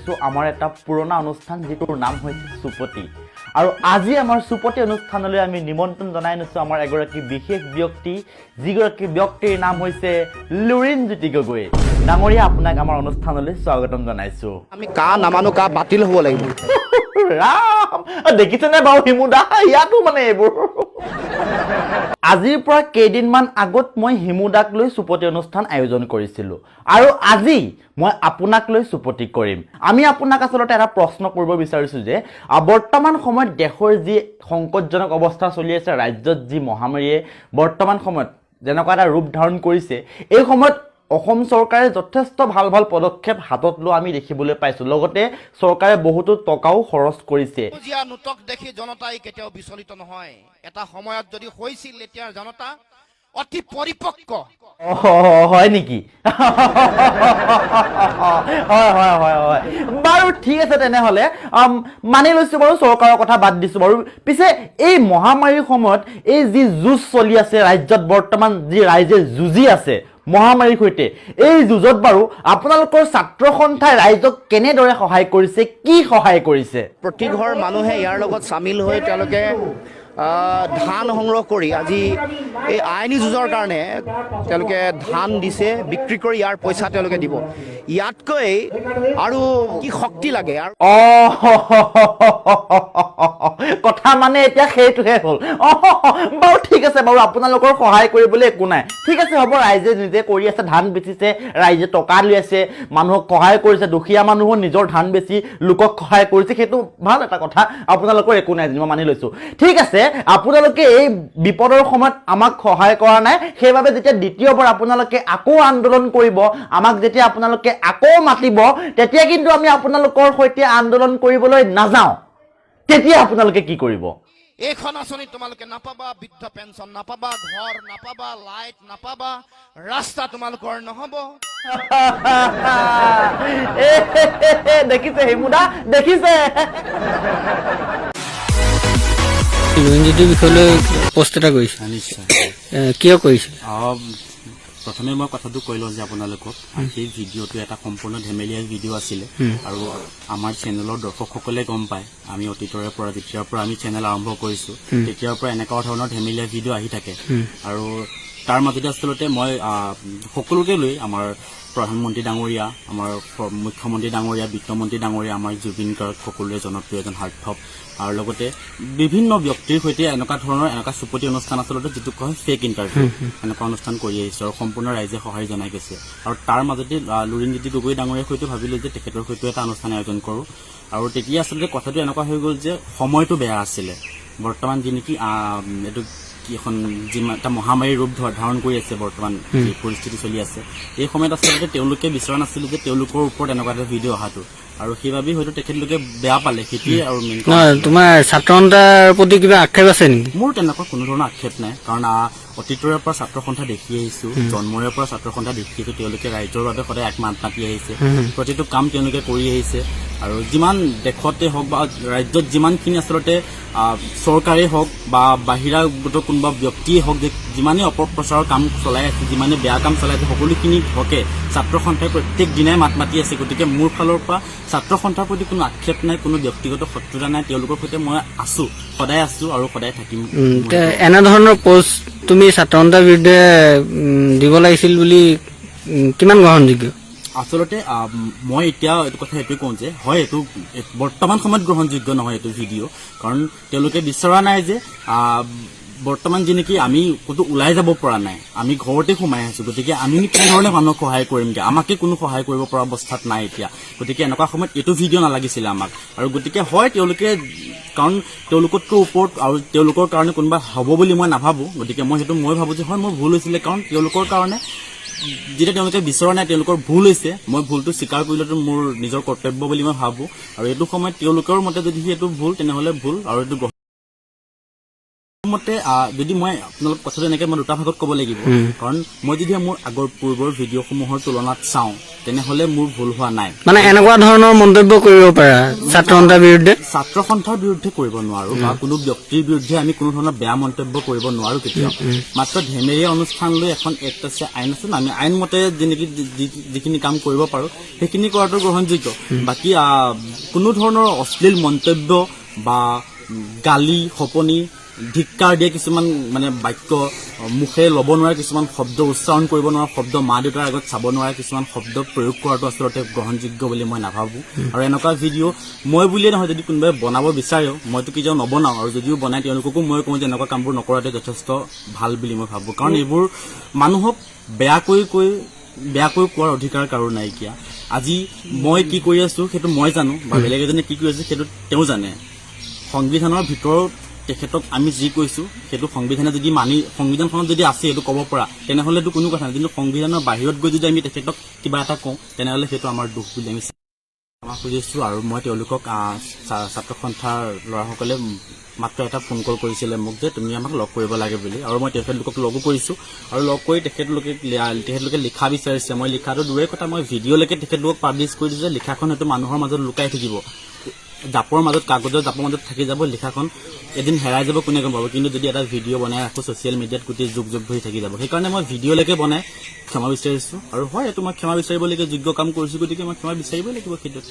কৰিছোঁ আমাৰ এটা পুৰণা অনুষ্ঠান যিটোৰ নাম হৈছে চুপতি আৰু আজি আমাৰ চুপতি অনুষ্ঠানলৈ আমি নিমন্ত্ৰণ জনাই নিছোঁ আমাৰ এগৰাকী বিশেষ ব্যক্তি যিগৰাকী ব্যক্তিৰ নাম হৈছে লুৰিণজ্যোতি গগৈ ডাঙৰীয়া আপোনাক আমাৰ অনুষ্ঠানলৈ স্বাগতম জনাইছোঁ আমি কা নামানো কা বাতিল হ'ব লাগিব ৰাম দেখিছেনে বাৰু হিমুদা ইয়াতো মানে এইবোৰ আজিৰ পৰা কেইদিনমান আগত মই হিমুদাক লৈ চুপতি অনুষ্ঠান আয়োজন কৰিছিলোঁ আৰু আজি মই আপোনাক লৈ চুপতি কৰিম আমি আপোনাক আচলতে এটা প্ৰশ্ন কৰিব বিচাৰিছোঁ যে বৰ্তমান সময়ত দেশৰ যি সংকটজনক অৱস্থা চলি আছে ৰাজ্যত যি মহামাৰীয়ে বৰ্তমান সময়ত যেনেকুৱা এটা ৰূপ ধাৰণ কৰিছে এই সময়ত অসম চৰকাৰে যথেষ্ট ভাল ভাল পদক্ষেপ হাতত লোৱা আমি দেখিবলৈ পাইছোঁ লগতে চৰকাৰে বহুতো টকাও খৰচ কৰিছে নুতক দেখি জনতাই কেতিয়াও বিচলিত নহয় এটা সময়ত যদি হৈছিল এতিয়া জনতা অতি পৰিপক্ক হয় নেকি হয় হয় হয় হয় বাৰু ঠিক আছে তেনেহ'লে মানি লৈছোঁ বাৰু চৰকাৰৰ কথা বাদ দিছোঁ বাৰু পিছে এই মহামাৰীৰ সময়ত এই যি যুঁজ চলি আছে ৰাজ্যত বৰ্তমান যি ৰাইজে যুঁজি আছে মহামাৰীৰ সৈতে এই যুঁজত বাৰু আপোনালোকৰ ছাত্ৰ সন্থাই ৰাইজক কেনেদৰে সহায় কৰিছে কি সহায় কৰিছে প্ৰতি ঘৰ মানুহে ইয়াৰ লগত চামিল হৈ তেওঁলোকে ধান সংগ্ৰহ কৰি আজি এই আইনী যুঁজৰ কাৰণে তেওঁলোকে ধান দিছে বিক্ৰী কৰি ইয়াৰ পইচা তেওঁলোকে দিব ইয়াতকৈ আৰু কি শক্তি লাগে আৰু কথা মানে এতিয়া সেইটোহে হ'ল বাৰু ঠিক আছে বাৰু আপোনালোকৰ সহায় কৰিবলৈ একো নাই ঠিক আছে হ'ব ৰাইজে নিজে কৰি আছে ধান বেচিছে ৰাইজে টকা লৈ আছে মানুহক সহায় কৰিছে দুখীয়া মানুহো নিজৰ ধান বেচি লোকক সহায় কৰিছে সেইটো ভাল এটা কথা আপোনালোকৰ একো নাই মই মানি লৈছোঁ ঠিক আছে আপোনালোকে এই বিপদৰ সময়ত আমাক সহায় কৰা নাই সেইবাবে যেতিয়া দ্বিতীয়বাৰ আপোনালোকে আকৌ আন্দোলন কৰিব আমাক যেতিয়া আপোনালোকে আকৌ মাতিব তেতিয়া কিন্তু আমি আপোনালোকৰ সৈতে আন্দোলন কৰিবলৈ নাযাওঁ তেতিয়া আপোনালোকে কি কৰিব এইখন আঁচনি তোমালোকে নাপাবা বৃদ্ধ পেঞ্চন নাপাবা ঘৰ নাপাবা লাইট নাপাবা ৰাস্তা তোমালোকৰ নহ'ব দেখিছে হিমুদা দেখিছে লুৰিণজ্যোতিৰ বিষয়লৈ পোষ্ট এটা কৰিছে নিশ্চয় কিয় কৰিছে প্ৰথমে মই কথাটো কৈ লওঁ যে আপোনালোকক সেই ভিডিঅ'টো এটা সম্পূৰ্ণ ধেমেলীয়া ভিডিঅ' আছিলে আৰু আমাৰ চেনেলৰ দৰ্শকসকলে গম পায় আমি অতীতৰে পৰা যেতিয়াৰ পৰা আমি চেনেল আৰম্ভ কৰিছোঁ তেতিয়াৰ পৰা এনেকুৱা ধৰণৰ ধেমেলীয়া ভিডিঅ' আহি থাকে আৰু তাৰ মাজতে আচলতে মই সকলোকে লৈ আমাৰ প্ৰধানমন্ত্ৰী ডাঙৰীয়া আমাৰ মুখ্যমন্ত্ৰী ডাঙৰীয়া বিত্তমন্ত্ৰী ডাঙৰীয়া আমাৰ জুবিন গাৰ্গ সকলোৰে জনপ্ৰিয় এজন হাৰ্টথ্ৰব আৰু লগতে বিভিন্ন ব্যক্তিৰ সৈতে এনেকুৱা ধৰণৰ এনেকুৱা চুপতি অনুষ্ঠান আচলতে যিটো কয় ফেক ইণ্টাৰভিউ এনেকুৱা অনুষ্ঠান কৰি আহিছোঁ আৰু সম্পূৰ্ণ ৰাইজে সহায় জনাই গৈছে আৰু তাৰ মাজতে লুৰিণজ্যোতি গগৈ ডাঙৰীয়াৰ সৈতে ভাবিলোঁ যে তেখেতৰ সৈতে এটা অনুষ্ঠান আয়োজন কৰোঁ আৰু তেতিয়া আচলতে কথাটো এনেকুৱা হৈ গ'ল যে সময়টো বেয়া আছিলে বৰ্তমান যি নেকি এইটো এখন যিমান এটা মহামাৰীৰ ৰূপ ধাৰণ কৰি আছে বৰ্তমান যি পৰিস্থিতি চলি আছে এই সময়ত আচলতে তেওঁলোকে বিচৰা নাছিল যে তেওঁলোকৰ ওপৰত এনেকুৱা এটা ভিডিঅ' অহাটো আৰু সেইবাবেই হয়তো তেখেতলোকে বেয়া পালে সেইটোৱে আৰু তোমাৰ ছাত্ৰ সন্থাৰ প্ৰতি কিবা আক্ষেপ আছে নেকি মোৰ তেনেকুৱা কোনো ধৰণৰ আক্ষেপ নাই কাৰণ অতীতৰে পৰা ছাত্ৰ সন্থা দেখি আহিছোঁ জন্মৰে পৰা ছাত্ৰ সন্থা দেখি আহিছোঁ তেওঁলোকে ৰাইজৰ বাবে সদায় মাত মাতি আহিছে প্ৰতিটো কাম তেওঁলোকে কৰি আহিছে আৰু যিমান দেশতে হওক বা ৰাজ্যত যিমানখিনি আচলতে চৰকাৰেই হওক বা বাহিৰা কোনোবা ব্যক্তিয়ে হওক যে যিমানেই অপপ্ৰচাৰৰ কাম চলাই আছে যিমানে বেয়া কাম চলাই আছে সকলোখিনি হকে ছাত্ৰ সন্থাই প্ৰত্যেক দিনাই মাত মাতি আছে গতিকে মোৰ ফালৰ পৰা ছাত্ৰ সন্থাৰ প্ৰতি কোনো আক্ষেপ নাই কোনো ব্যক্তিগত শত্ৰুতা নাই তেওঁলোকৰ সৈতে মই আছোঁ সদায় আছোঁ আৰু সদায় থাকিম এনেধৰণৰ পোষ্ট তুমি ছাত্ৰ সন্থাৰ বিৰুদ্ধে দিব লাগিছিল বুলি কিমান গ্ৰহণযোগ্য আচলতে মই এতিয়া এইটো কথা এইটোৱে কওঁ যে হয় এইটো বৰ্তমান সময়ত গ্ৰহণযোগ্য নহয় এইটো ভিডিঅ' কাৰণ তেওঁলোকে বিচৰা নাই যে বৰ্তমান যি নেকি আমি ক'তো ওলাই যাব পৰা নাই আমি ঘৰতে সোমাই আছোঁ গতিকে আমি কেনেধৰণে মানুহক সহায় কৰিমগৈ আমাকে কোনো সহায় কৰিব পৰা অৱস্থাত নাই এতিয়া গতিকে এনেকুৱা সময়ত এইটো ভিডিঅ' নালাগিছিলে আমাক আৰু গতিকে হয় তেওঁলোকে কাৰণ তেওঁলোকতকৈ ওপৰত আৰু তেওঁলোকৰ কাৰণে কোনোবা হ'ব বুলি মই নাভাবোঁ গতিকে মই ভাবোঁ যে হয় মোৰ ভুল হৈছিলে কাৰণ তেওঁলোকৰ কাৰণে যেতিয়া তেওঁলোকে বিচৰা নাই তেওঁলোকৰ ভুল হৈছে মই ভুলটো স্বীকাৰ কৰিলেতো মোৰ নিজৰ কৰ্তব্য বুলি মই ভাবোঁ আৰু এইটো সময়ত তেওঁলোকৰ মতে যদি সেইটো ভুল তেনেহ'লে ভুল আৰু এইটো মতে যদি মই আপোনালোক কথাটো এনেকৈ মই দুটা ভাগত ক'ব লাগিব কাৰণ মই যদি মোৰ আগৰ পূৰ্বৰ ভিডিঅ'সমূহৰ তুলনাত চাওঁ তেনেহ'লে মোৰ ভুল হোৱা নাই মানে এনেকুৱা ধৰণৰ মন্তব্য কৰিব পাৰা ছাত্ৰ সন্থাৰ বিৰুদ্ধে ছাত্ৰ সন্থাৰ বিৰুদ্ধে কৰিব নোৱাৰো বা কোনো ব্যক্তিৰ বিৰুদ্ধে আমি কোনো ধৰণৰ বেয়া মন্তব্য কৰিব নোৱাৰো কেতিয়াও মাত্ৰ ধেমেলীয়া অনুষ্ঠান লৈ এখন এক্ট আছে আইন আছে আমি আইন মতে যেনেকৈ যিখিনি কাম কৰিব পাৰো সেইখিনি কৰাটো গ্ৰহণযোগ্য বাকী কোনো ধৰণৰ অশ্লীল মন্তব্য বা গালি খপনি ধিক্কাৰ দিয়া কিছুমান মানে বাক্য মুখে ল'ব নোৱাৰা কিছুমান শব্দ উচ্চাৰণ কৰিব নোৱাৰা শব্দ মা দেউতাৰ আগত চাব নোৱাৰা কিছুমান শব্দ প্ৰয়োগ কৰাটো আচলতে গ্ৰহণযোগ্য বুলি মই নাভাবোঁ আৰু এনেকুৱা ভিডিঅ' মই বুলিয়ে নহয় যদি কোনোবাই বনাব বিচাৰেও মইতো কেতিয়াও নবনাওঁ আৰু যদিও বনাই তেওঁলোককো মই কওঁ যে এনেকুৱা কামবোৰ নকৰাটোৱে যথেষ্ট ভাল বুলি মই ভাবোঁ কাৰণ এইবোৰ মানুহক বেয়াকৈ কোৱাৰ অধিকাৰ কাৰো নাইকিয়া আজি মই কি কৰি আছোঁ সেইটো মই জানো বা বেলেগ এজনে কি কৰি আছে সেইটো তেওঁ জানে সংবিধানৰ ভিতৰত তেখেতক আমি যি কৈছোঁ সেইটো সংবিধানে যদি সংবিধানখনত যদি আছে সেইটো ক'ব পৰা তেনেহ'লেতো কোনো কথা নাই কিন্তু সংবিধানৰ বাহিৰত গৈ যদি আমি তেখেতক কিবা এটা কওঁ তেনেহ'লে সেইটো আমাৰ দুখ বুলি আমি ক্ষমা খুজিছোঁ আৰু মই তেওঁলোকক ছাত্ৰ সন্থাৰ ল'ৰাসকলে মাত্ৰ এটা ফোন কল কৰিছিলে মোক যে তুমি আমাক লগ কৰিব লাগে বুলি আৰু মই তেখেতলোকক লগো কৰিছোঁ আৰু লগ কৰি তেখেতলোকে লিখা বিচাৰিছে মই লিখাটো দূৰে কথা মই ভিডিঅ'লৈকে তেখেতলোকক পাব্লিছ কৰি দিছোঁ যে লিখাখন হয়তো মানুহৰ মাজত লুকাই থাকিব জাপৰ মাজত কাগজৰ জাপৰ মাজত থাকি যাব লিখাখন এদিন হেৰাই যাব কোনে গম পাব কিন্তু যদি এটা ভিডিঅ' বনাই ৰাখোঁ ছ'চিয়েল মিডিয়াত গোটেই যুগ হৈ থাকি যাব সেইকাৰণে মই ভিডিঅ'লৈকে বনাই ক্ষমা বিচাৰিছোঁ আৰু হয় এইটো মই ক্ষমা বিচাৰিবলৈকে যোগ্য কাম কৰিছোঁ গতিকে মই ক্ষমা বিচাৰিবই লাগিব সেইটোত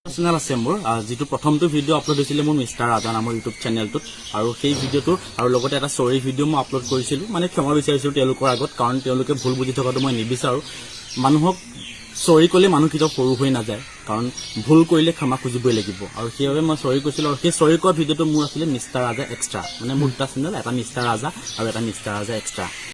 চেনেল আছে মোৰ যিটো প্ৰথমটো ভিডিঅ' আপলোড হৈছিলে মোৰ মিষ্টাৰ ৰাজা নামৰ ইউটিউব চেনেলটোত আৰু সেই ভিডিঅ'টো আৰু লগতে এটা চৰি ভিডিঅ' মই আপলোড কৰিছিলোঁ মানে ক্ষমা বিচাৰিছিলোঁ তেওঁলোকৰ আগত কাৰণ তেওঁলোকে ভুল বুজি থকাটো মই নিবিচাৰোঁ মানুহক চৰি ক'লে মানুহ কেতিয়াও সৰু হৈ নাযায় কাৰণ ভুল কৰিলে ক্ষমা খুজিবই লাগিব আৰু সেইবাবে মই চৰি কৈছিলোঁ আৰু সেই চৰি কোৱা ভিডিঅ'টো মোৰ আছিলে মিষ্টাৰ ৰাজা এক্সট্ৰা মানে মোৰ দুটা চেনেল এটা মিষ্টাৰ ৰাজা আৰু এটা মিষ্টাৰ ৰাজা এক্সট্ৰা